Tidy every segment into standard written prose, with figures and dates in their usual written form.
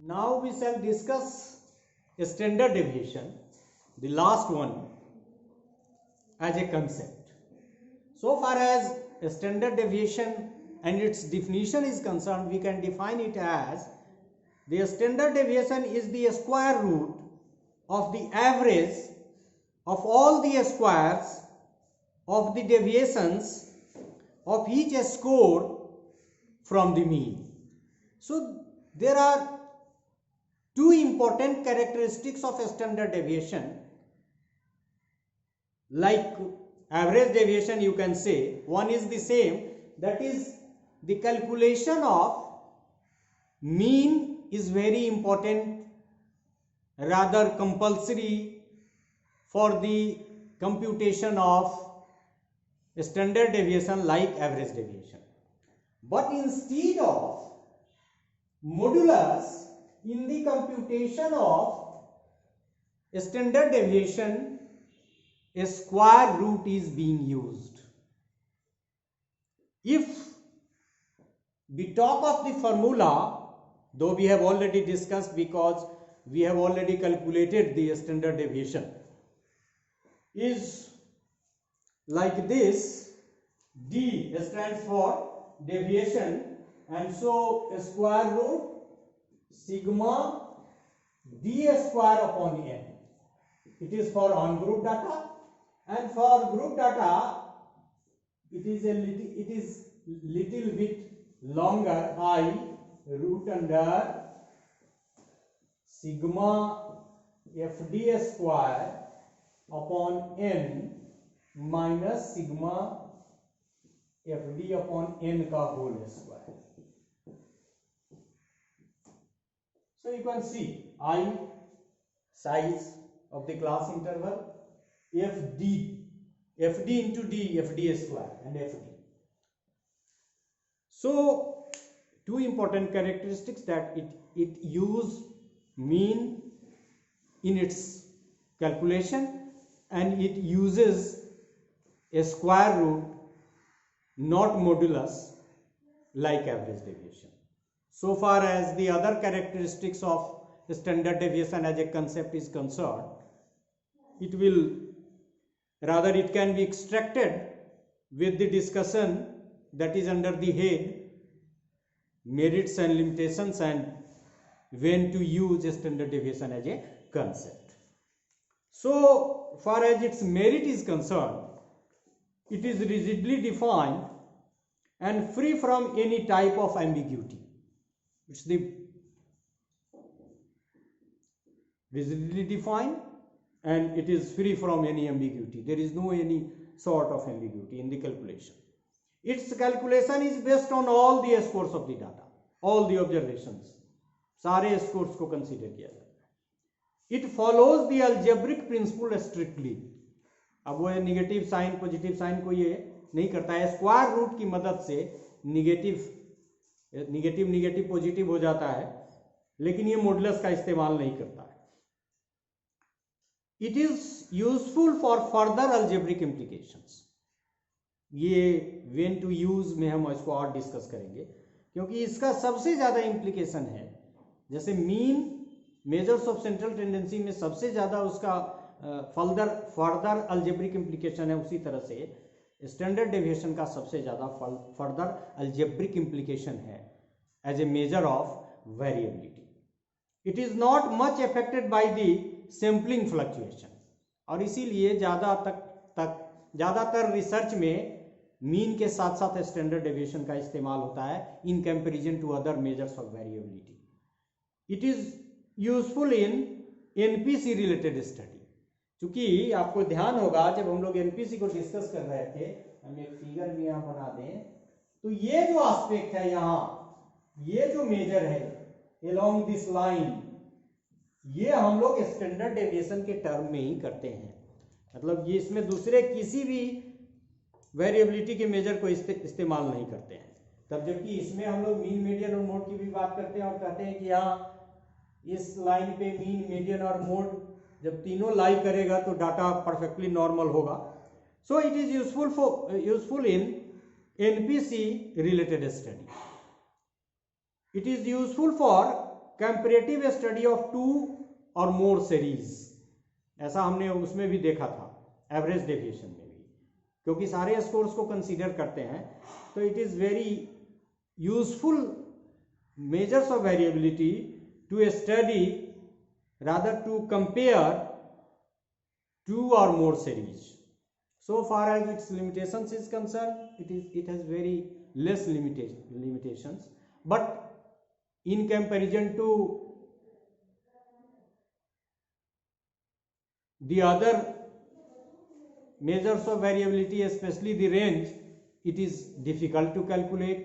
Now we shall discuss standard deviation, the last one, as a concept. So far as standard deviation and its definition is concerned, we can define it as the standard deviation is the square root of the average of all the squares of the deviations of each score from the mean. So there are two important characteristics of standard deviation. Like average deviation, you can say one is the same, that is the calculation of mean is very important, rather compulsory for the computation of standard deviation like average deviation. But instead of modulus in the computation of standard deviation, a square root is being used. If we talk of the formula, though we have already discussed because we have already calculated the standard deviation, is like this: D stands for deviation, and so square root sigma d square upon n. It is for ungroup data, and for group data it is little bit longer, I root under sigma fd square upon n minus sigma fd upon n का whole square. So you can see I size of the class interval, fd into d, fd square and fd. So two important characteristics, that it use mean in its calculation and it uses a square root, not modulus like average deviation. So far as the other characteristics of standard deviation as a concept is concerned, it can be extracted with the discussion that is under the head merits and limitations and when to use standard deviation as a concept. So far as its merit is concerned, it is rigidly defined and free from any type of ambiguity. It's the rigidly defined and it is free from any ambiguity. There is no any sort of ambiguity in the calculation. Its calculation is based on all the scores of the data, all the observations, सारे scores को consider किया जाता है. It follows the algebraic principle strictly. अब वो negative sign positive sign को ये नहीं करता है, स्क्वायर रूट की मदद से निगेटिव पॉजिटिव हो जाता है, लेकिन ये मॉडुलस का इस्तेमाल नहीं करता है. It is useful for further algebraic implications. ये व्हेन टू यूज में हम इसको और डिस्कस करेंगे, क्योंकि इसका सबसे ज्यादा इम्प्लीकेशन है. जैसे mean measures of central tendency में सबसे ज्यादा उसका फर्दर अल्जेब्रिक इम्प्लीकेशन है, उसी तरह से स्टैंडर्ड डेविएशन का सबसे ज्यादा फर्दर अल्जेब्रिक इम्प्लीकेशन है as a measure of variability. It is not much affected by the sampling fluctuation, और इसीलिए ज़्यादातर रिसर्च में मीन के साथ साथ स्टैंडर्ड डेविएशन का इस्तेमाल होता है in comparison to other measures of variability. It is useful in NPC related study. क्योंकि आपको ध्यान होगा जब हम लोग एनपीसी को डिस्कस कर रहे थे, हम एक फिगर भी यहाँ बना दें, तो ये जो एस्पेक्ट है यहाँ, ये जो मेजर है अलोंग दिस लाइन, ये हम लोग स्टैंडर्ड डेविएशन के टर्म में ही करते हैं. मतलब ये इसमें दूसरे किसी भी वेरिएबिलिटी के मेजर को इस्तेमाल नहीं करते हैं. तब जबकि इसमें हम लोग मीन मीडियन और मोड की भी बात करते हैं और कहते हैं कि यहाँ इस लाइन पे मीन मीडियन और मोड जब तीनों लाई करेगा तो डाटा परफेक्टली नॉर्मल होगा. So it is useful in NPC related study. It is useful for comparative study of 2 और मोर सीरीज, ऐसा हमने उसमें भी देखा था एवरेज डेविएशन में भी, क्योंकि सारे स्कोर्स को कंसीडर करते हैं, तो it is very useful measures of variability to study rather to compare 2 or more series. So far as its limitations is concerned, it has very less limitations, but in comparison to the other measures of variability, especially the range, it is difficult to calculate.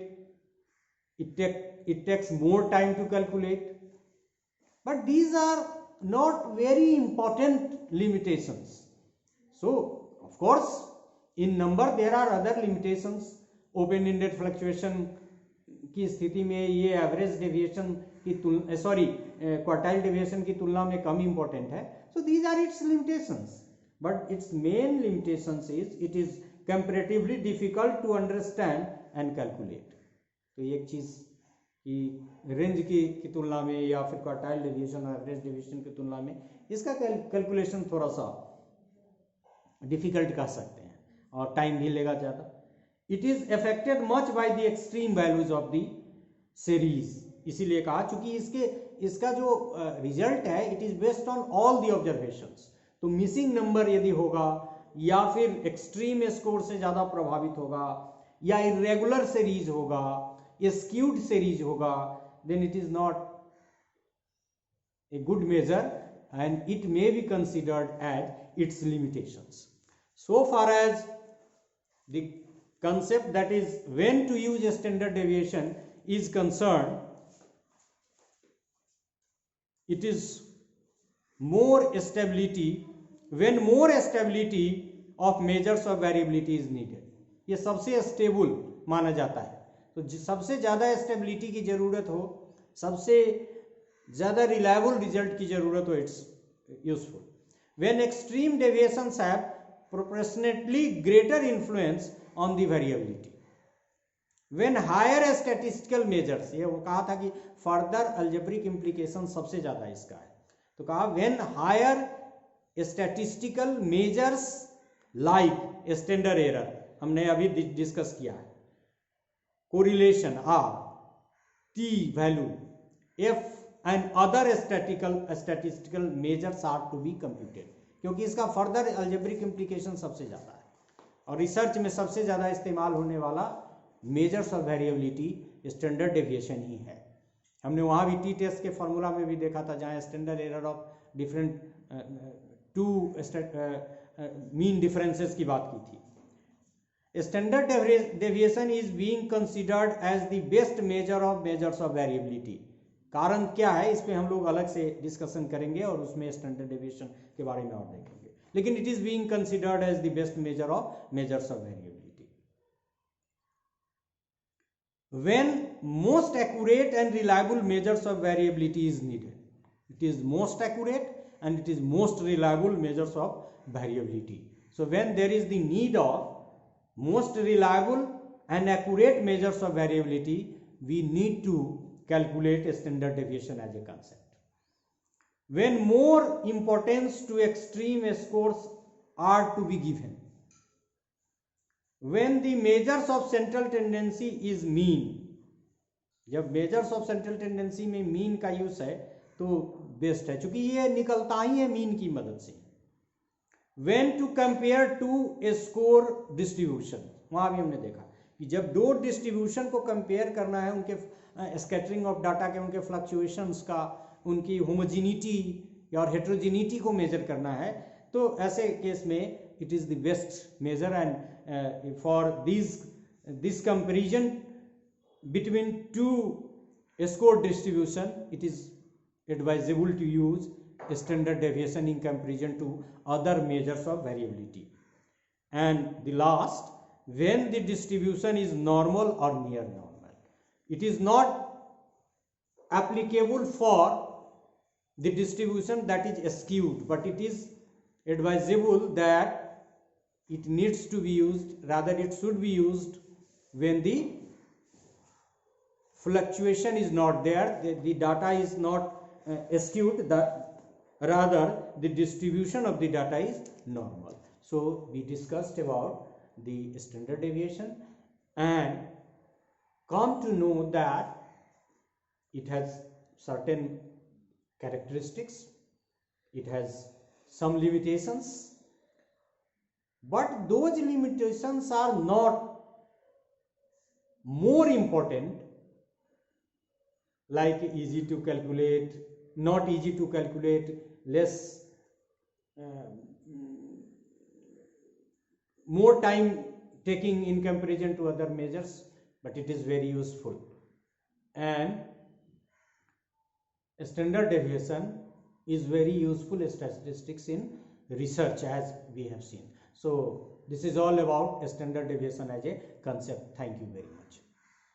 It takes more time to calculate, but these are not very important limitations. So of course in number there are other limitations. Open ended fluctuation की स्थिति में ये average deviation की तुलना quartile deviation की तुलना में कम इंपॉर्टेंट है. So these are its limitations, but its main limitations is it is comparatively difficult to understand and calculate. तो एक चीज कि रेंज की तुलना में या फिर क्वार्टाइल डेविएशन और एवरेज डेविएशन की तुलना में इसका कैलकुलेशन थोड़ा सा डिफिकल्ट कह सकते हैं और टाइम भी लेगा ज़्यादा. It is affected much by the extreme values of the series, इसीलिए कहा चूंकि इसका जो रिजल्ट है it is based on all the observations. तो मिसिंग नंबर यदि होगा या फिर एक्सट्रीम स्कोर से ज़्यादा प्रभावित होगा या इरेगुलर सीरीज होगा, skewed series होगा, then it is not a good measure and it may be considered at its limitations. So far as the concept that is when to use a standard deviation is concerned, it is more stability, when more stability of measures of variability is needed. ये सबसे stable माना जाता है. तो सबसे ज़्यादा stability की ज़रूरत हो, सबसे ज़्यादा रिलायबल रिजल्ट की ज़रूरत हो, it's useful. When extreme deviations have proportionately greater influence on the variability, when higher statistical measures, ये वो कहा था कि फर्दर अलजेब्रिक इम्प्लीकेशन सबसे ज़्यादा इसका है, तो कहा when higher statistical measures like standard error, हमने अभी डिस्कस किया है, correlation R, T value, F and other statistical measures are to be computed, क्योंकि इसका फर्दर अलजेब्रिक इम्प्लीकेशन सबसे ज़्यादा है और रिसर्च में सबसे ज़्यादा इस्तेमाल होने वाला measures of variability standard deviation ही है. हमने वहाँ भी टी टेस्ट के फॉर्मूला में भी देखा था जहाँ standard error of different two mean differences की बात की थी. Standard deviation is being considered as the best measure of measures of variability. कारण क्या है इस पे हम लोग अलग से डिस्कशन करेंगे और उसमें स्टैंडर्ड डेविएशन के बारे में और देखेंगे, लेकिन it is being considered as the best measure of measures of variability. When most accurate and reliable measures of variability is needed, it is most accurate and it is most reliable measures of variability. So when there is the need of most reliable and accurate measures of variability, we need to calculate a standard deviation as a concept. When more importance to extreme scores are to be given, when the measures of central tendency is mean, जब measures of central tendency में mean का use है तो best है, चूंकि ये निकलता ही है मीन की मदद से. When to compare two score distribution, वहां भी हमने देखा कि जब दो डिस्ट्रीब्यूशन को कंपेयर करना है, उनके स्कैटरिंग ऑफ डाटा के, उनके फ्लक्चुएशंस का, उनकी होमोजिनिटी और हेट्रोजिनिटी को मेजर करना है, तो ऐसे केस में it is the best measure. And for this comparison between two score distribution it is advisable to use standard deviation in comparison to other measures of variability. And the last, when the distribution is normal or near normal, it is not applicable for the distribution that is skewed, but it is advisable that it needs to be used, rather it should be used when the fluctuation is not there, the data is not skewed, rather the distribution of the data is normal. So we discussed about the standard deviation and come to know that it has certain characteristics, it has some limitations, but those limitations are not more important, like easy to calculate, not easy to calculate, less more time taking in comparison to other measures, but it is very useful. And standard deviation is very useful statistics in research, as we have seen. So this is all about standard deviation as a concept. Thank you very much.